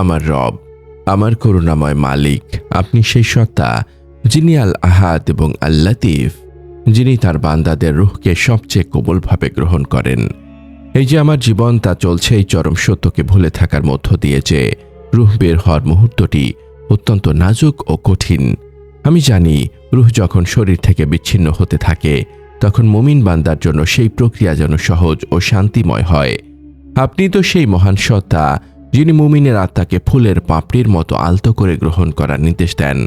আমার রব, আমার করুণাময় মালিক, আপনি সেই সত্তা যিনি আল আহাদ এবং আল লতিফ, যিনি তার বান্দাদের রূহকে সবচেয়ে কোমলভাবে গ্রহণ করেন। এই যে আমার জীবন তা চলছে এই চরম সত্যকে ভুলে থাকার মধ্য দিয়ে যে রূহ বের হওয়ার মুহূর্তটি অত্যন্ত নাজুক ও কঠিন। আমি জানি রূহ যখন শরীর থেকে বিচ্ছিন্ন হতে থাকে তখন মুমিন বান্দার জন্য সেই প্রক্রিয়া যেন সহজ ও শান্তিময় হয়। আপনি তো সেই মহান সত্তা যিনি মুমিনের আত্মাকে ফুলের পাপড়ির মতো আলতো করে গ্রহণ করার নির্দেশ দেন।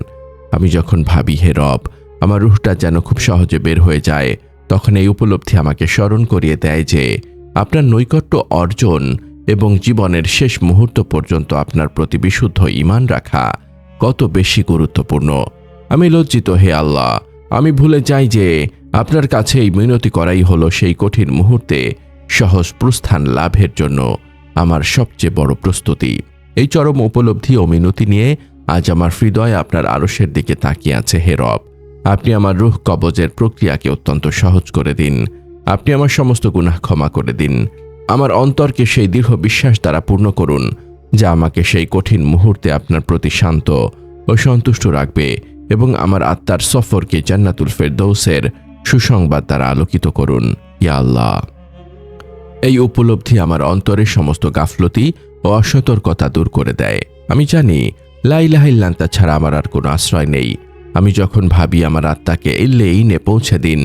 আমি যখন ভাবি হে রব, আমার রূহটা যেন খুব সহজে বের হয়ে যায়, তখন এই উপলব্ধি আমাকে স্মরণ করিয়ে দেয় যে আপনার নৈকট্য অর্জন এবং জীবনের শেষ মুহূর্ত পর্যন্ত আপনার প্রতি বিশুদ্ধ ঈমান রাখা কত বেশি গুরুত্বপূর্ণ। আমি লজ্জিত হে আল্লাহ, আমি ভুলে যাই যে আপনার কাছে এই মিনতি করাই হলো সেই কঠিন মুহূর্তে সহজ প্রস্থান লাভের জন্য আমার সবচেয়ে বড় প্রস্তুতি। এই চরম উপলব্ধি ও মিনতি নিয়ে আজ আমার হৃদয় আপনার আরশের দিকে তাকিয়ে আছে। হে রব, আপনি আমার রূহ কবজের প্রক্রিয়াকে অত্যন্ত সহজ করে দিন। আপনি আমার সমস্ত গুনাহ ক্ষমা করে দিন। আমার অন্তরকে সেই দৃঢ় বিশ্বাস দ্বারা পূর্ণ করুন যা আমাকে সেই কঠিন মুহূর্তে আপনার প্রতি শান্ত ও সন্তুষ্ট রাখবে, এবং আমার আত্মার সফরকে জান্নাতুল ফেরদৌসের সুসংবাদ দ্বারা আলোকিত করুন। ইয়া আল্লাহ, এই উপলব্ধি আমার অন্তরের সমস্ত গাফলতি ও অসতর্কতা দূর করে দেয়। আমি জানি লা ইলাহা ইল্লাল্লাহ ছাড়া আমার আর কোনো আশ্রয় নেই। আমি যখন ভাবি আমার আত্মাকে ইল্লাইনে পৌঁছে দিন,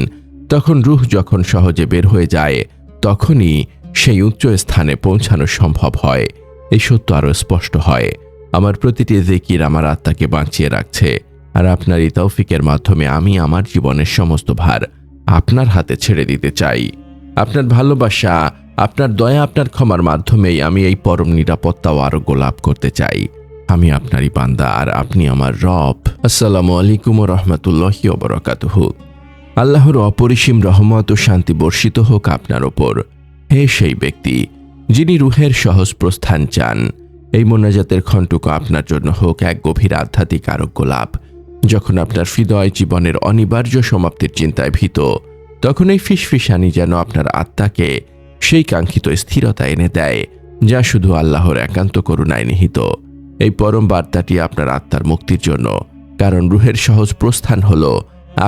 তখন রূহ যখন সহজে বের হয়ে যায় তখনই সেই উচ্চ স্থানে পৌঁছানো সম্ভব হয়। এই সত্য আরও স্পষ্ট হয়। আমার প্রতিটি জিকির আমার আত্মাকে বাঁচিয়ে রাখছে, আর আপনার এই তৌফিকের মাধ্যমে আমি আমার জীবনের সমস্ত ভার আপনার হাতে ছেড়ে দিতে চাই। আপনার ভালোবাসা, আপনার দয়া, আপনার ক্ষমার মাধ্যমেই আমি এই পরম নিরাপত্তা ও আরোগ্য লাভ করতে চাই। আমি আপনারই বান্দা আর আপনি আমার রব। আসসালামু আলাইকুম ওয়া রাহমাতুল্লাহি ওয়া বারাকাতুহু। আল্লাহর অপরিসীম রহমত ও শান্তি বর্ষিত হোক আপনার ওপর। হে সেই ব্যক্তি যিনি রূহের সহজ প্রস্থান চান, এই মোনাজাতের খণ্ডটুকু আপনার জন্য হোক এক গভীর আধ্যাত্মিক আরোগ্য লাভ। যখন আপনার হৃদয় জীবনের অনিবার্য সমাপ্তির চিন্তায় ভীত, তখন এই ফিসফিসানি যেন আপনার আত্মাকে সেই কাঙ্ক্ষিত স্থিরতা এনে দেয় যা শুধু আল্লাহর একান্ত করুণায় নিহিত। এই পরম বার্তাটি আপনার আত্মার মুক্তির জন্য, কারণ রূহের সহজ প্রস্থান হল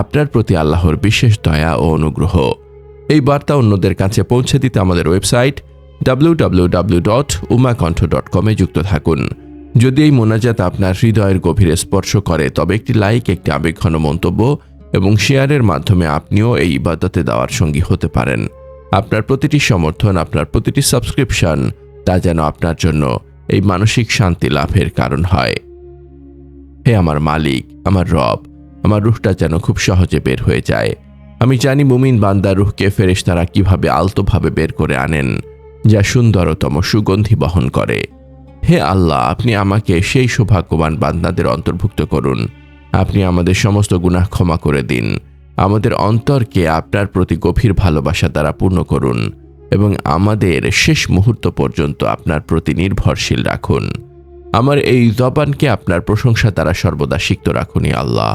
আপনার প্রতি আল্লাহর বিশেষ দয়া ও অনুগ্রহ। এই বার্তা অন্যদের কাছে পৌঁছে দিতে আমাদের ওয়েবসাইট www.umakonth.com এ যুক্ত থাকুন। যদি এই মোনাজাত আপনার হৃদয়ের গভীরে স্পর্শ করে, তবে একটি লাইক, একটি আবেগঘন মন্তব্য এবং শেয়ারের মাধ্যমে আপনিও এই ইবাদতে দেওয়ার সঙ্গী হতে পারেন। আপনার প্রতিটি সমর্থন, আপনার প্রতিটি সাবস্ক্রিপশন, তা যেন আপনার জন্য এই মানসিক শান্তি লাভের কারণ হয়। হে আমার মালিক, আমার রব, আমার রূহটা যেন খুব সহজে বের হয়ে যায়। আমি জানি মুমিন বান্দার রূহকে ফেরেশতারা কিভাবে আলতোভাবে বের করে আনেন, যা সুন্দরতম সুগন্ধি বহন করে। হে আল্লাহ, আপনি আমাকে সেই সৌভাগ্যবান বান্দাদের অন্তর্ভুক্ত করুন। আপনি আমাদের সমস্ত গুনাহ ক্ষমা করে দিন। আমাদের অন্তরকে আপনার প্রতি গভীর ভালোবাসা দ্বারা পূর্ণ করুন এবং আমাদের শেষ মুহূর্ত পর্যন্ত আপনার প্রতি নির্ভরশীল রাখুন। আমার এই জবানকে আপনার প্রশংসা দ্বারা সর্বদা সিক্ত রাখুন ইয়া আল্লাহ।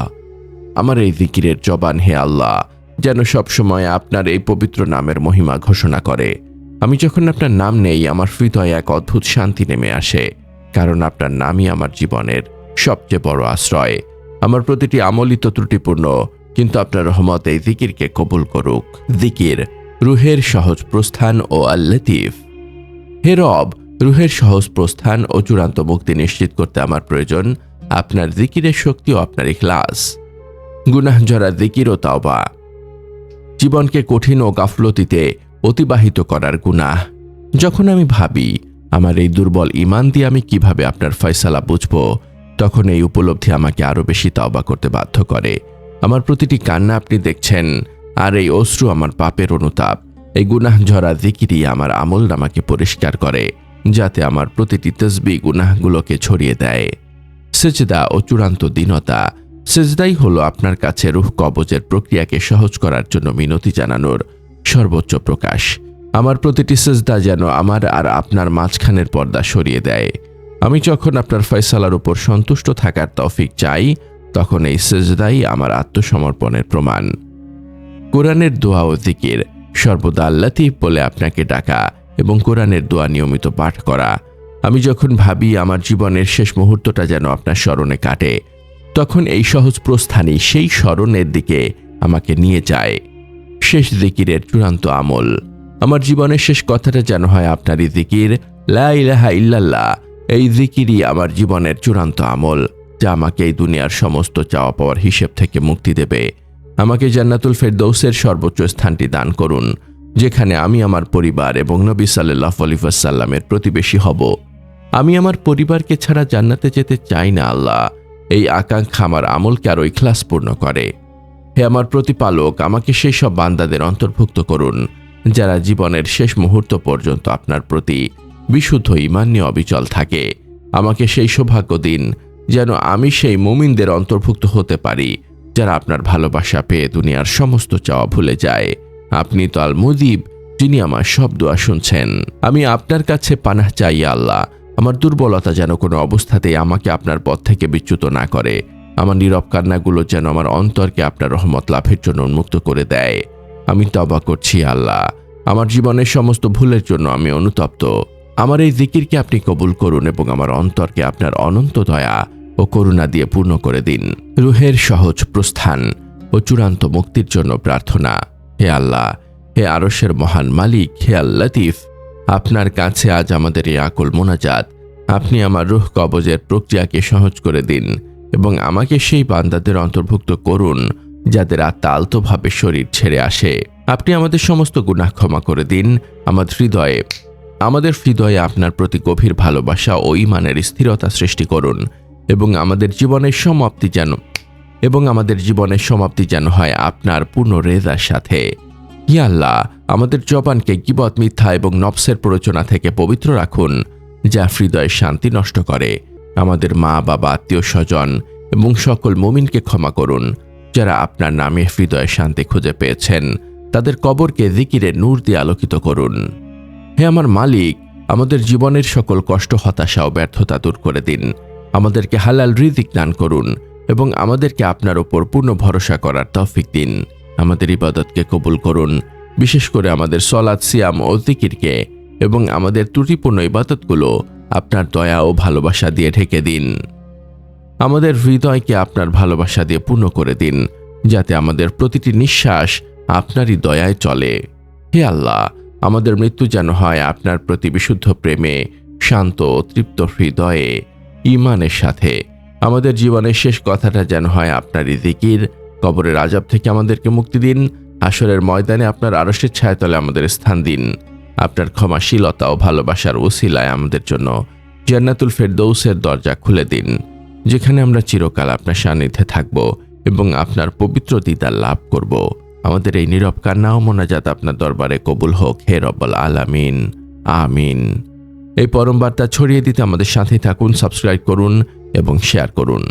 আমার এই জিকিরের জবান, হে আল্লাহ, যেন সবসময় আপনার এই পবিত্র নামের মহিমা ঘোষণা করে। আমি যখন আপনার নাম নেই, আমার হৃদয়ে এক অদ্ভুত শান্তি নেমে আসে, কারণ আপনার নামই আমার জীবনের সবচেয়ে বড় আশ্রয়। আমার প্রতিটি আমলিত ত্রুটিপূর্ণ, কিন্তু আপনার রহমত এই জিকিরকে কবুল করুক। জিকির, রূহের সহজ প্রস্থান ও আল লতিফ। হে রব, রূহের সহজ প্রস্থান ও চূড়ান্ত মুক্তি নিশ্চিত করতে আমার প্রয়োজন আপনার জিকিরের শক্তি ও আপনার ইখলাস। গুনাহঝরা জিকির ও তাওবা, জীবনকে কঠিন ও গাফলতিতে অতিবাহিত করার গুনাহ। যখন আমি ভাবি আমার এই দুর্বল ঈমান দিয়ে আমি কিভাবে আপনার ফয়সালা বুঝব, তখন এই উপলব্ধি আমাকে আরও বেশি তাওবা করতে বাধ্য করে। আমার প্রতিটি কান্না আপনি দেখছেন, আর এই অশ্রু আমার পাপের অনুতাপ। এই গুনাহঝরা জিকিরই আমার আমলনামাকে পরিষ্কার করে, যাতে আমার প্রতিটি তসবিহ গুনাহগুলোকে ছড়িয়ে দেয়। সিজদা ও চূড়ান্ত দীনতা। সিজদাই হলো আপনার কাছে রূহ কবজের প্রক্রিয়াকে সহজ করার জন্য মিনতি জানানোর সর্বোচ্চ প্রকাশ। আমার প্রতিটি সিজদা যেন আমার আর আপনার মাঝখানের পর্দা সরিয়ে দেয়। আমি যখন আপনার ফয়সালার উপর সন্তুষ্ট থাকার তৌফিক চাই, তখন এই সিজদাই আমার আত্মসমর্পণের প্রমাণ। কোরআনের দোয়া ও জিকির, সর্বদা আল লতিফ বলে আপনাকে ডাকা এবং কোরআনের দোয়া নিয়মিত পাঠ করা আমি যখন ভাবি আমার জীবনের শেষ মুহূর্তটা যেন আপনার স্মরণে কাটে, তখন এই সহজ প্রস্থানই সেই স্মরণের দিকে আমাকে নিয়ে যায়। শেষ জিকিরের চূড়ান্ত আমল। আমার জীবনের শেষ কথাটা যেন হয় আপনারই জিকির, লা ইলাহা ইল্লাল্লাহ। এই জিকিরই আমার জীবনের চূড়ান্ত আমল, যা আমাকে এই দুনিয়ার সমস্ত চাওয়া পাওয়ার হিসেব থেকে মুক্তি দেবে। আমাকে জান্নাতুল ফেরদৌসের সর্বোচ্চ স্থানটি দান করুন, যেখানে আমি আমার পরিবার এবং নবী সাল্লাল্লাহু আলাইহি ওয়াসাল্লামের প্রতিবেশী হব। আমি আমার পরিবারকে ছাড়া জান্নাতে যেতে চাই না আল্লাহ। এই আকাঙ্ক্ষা আমার আমলকে আরও ইখলাসপূর্ণ করে। হে আমার প্রতিপালক, আমাকে সেই সব বান্দাদের অন্তর্ভুক্ত করুন যারা জীবনের শেষ মুহূর্ত পর্যন্ত আপনার প্রতি বিশুদ্ধ ঈমান নিয়ে অবিচল থাকে। আমাকে সেই সৌভাগ্য দিন যেন আমি সেই মুমিনদের অন্তর্ভুক্ত হতে পারি যারা আপনার ভালোবাসা পেয়ে দুনিয়ার সমস্ত চাওয়া ভুলে যায়। আপনি তো আল মুজিব, যিনি আমার সব দোয়া শুনছেন। আমি আপনার কাছে পানাহ চাই আল্লাহ। আমার দুর্বলতা যেন কোনো অবস্থাতেই আমাকে আপনার পথ থেকে বিচ্যুত না করে। আমার নীরব কান্নাগুলো যেন আমার অন্তরকে আপনার রহমত লাভের জন্য উন্মুক্ত করে দেয়। আমি তওবা করছি আল্লাহ, আমার জীবনের সমস্ত ভুলের জন্য আমি অনুতপ্ত। আমার এই জিকিরকে আপনি কবুল করুন এবং আমার অন্তরকে আপনার অনন্ত দয়া ও করুণা দিয়ে পূর্ণ করে দিন। রুহের সহজ প্রস্থান ও চূড়ান্ত মুক্তির জন্য প্রার্থনা। হে আল্লাহ, হে আরশের মহান মালিক, হে আল লতিফ, আপনার কাছে আজ আমাদের এই আকুল মোনাজাত। আপনি আমার রূহ কবজের প্রক্রিয়াকে সহজ করে দিন এবং আমাকে সেই বান্দাদের অন্তর্ভুক্ত করুন যাদের আত্মা আলতোভাবে শরীর ছেড়ে আসে। আপনি আমাদের সমস্ত গুনাহ ক্ষমা করে দিন। আমাদের হৃদয়ে আপনার প্রতি গভীর ভালোবাসা ও ঈমানের স্থিরতা সৃষ্টি করুন এবং আমাদের জীবনের সমাপ্তি যেন হয় আপনার পূর্ণ রেজার সাথে। হে আল্লাহ, আমাদের জবানকে গীবত, মিথ্যা এবং নফসের প্ররোচনা থেকে পবিত্র রাখুন, যা হৃদয়ের শান্তি নষ্ট করে। আমাদের মা, বাবা, আত্মীয় স্বজন এবং সকল মুমিনকে ক্ষমা করুন যারা আপনার নামে হৃদয়ে শান্তি খুঁজে পেয়েছেন। তাদের কবরকে জিকিরের নূর দিয়ে আলোকিত করুন। হে আমার মালিক, আমাদের জীবনের সকল কষ্ট, হতাশা ও ব্যর্থতা দূর করে দিন। আমাদেরকে হালাল রিজিক দান করুন এবং আমাদেরকে আপনার ওপর পূর্ণ ভরসা করার তৌফিক দিন। আমাদের ইবাদতকে কবুল করুন, বিশেষ করে আমাদের সলাত, সিয়াম ও জিকিরকে, এবং আমাদের ত্রুটিপূর্ণ ইবাদতগুলো আপনার দয়া ও ভালোবাসা দিয়ে ঢেকে দিন। আমাদের হৃদয়কে আপনার ভালোবাসা দিয়ে পূর্ণ করে দিন, যাতে আমাদের প্রতিটি নিঃশ্বাস আপনারই দয়ায় চলে। হে আল্লাহ, আমাদের মৃত্যু যেন হয় আপনার প্রতি বিশুদ্ধ প্রেমে, শান্ত ও তৃপ্ত হৃদয়ে, ঈমানের সাথে। আমাদের জীবনের শেষ কথাটা যেন হয় আপনারই জিকির। কবরের আযাব থেকে আমাদেরকে মুক্তি দিন। হাশরের ময়দানে আপনার আরশের ছায়াতলে আমাদের স্থান দিন। আপনার ক্ষমাশীলতা ও ভালোবাসার ওসিলায় আমাদের জন্য জান্নাতুল ফেরদৌসের দরজা খুলে দিন, যেখানে আমরা চিরকাল আপনার সান্নিধ্যে থাকব এবং আপনার পবিত্র দিদার লাভ করব। আমাদের এই নীরব কান্না ও মোনাজাত আপনার দরবারে কবুল হোক, হে রব্বুল আলামিন। আমিন। এই পরম বার্তা ছড়িয়ে দিতে আমাদের সাথে থাকুন, সাবস্ক্রাইব করুন এবং শেয়ার করুন।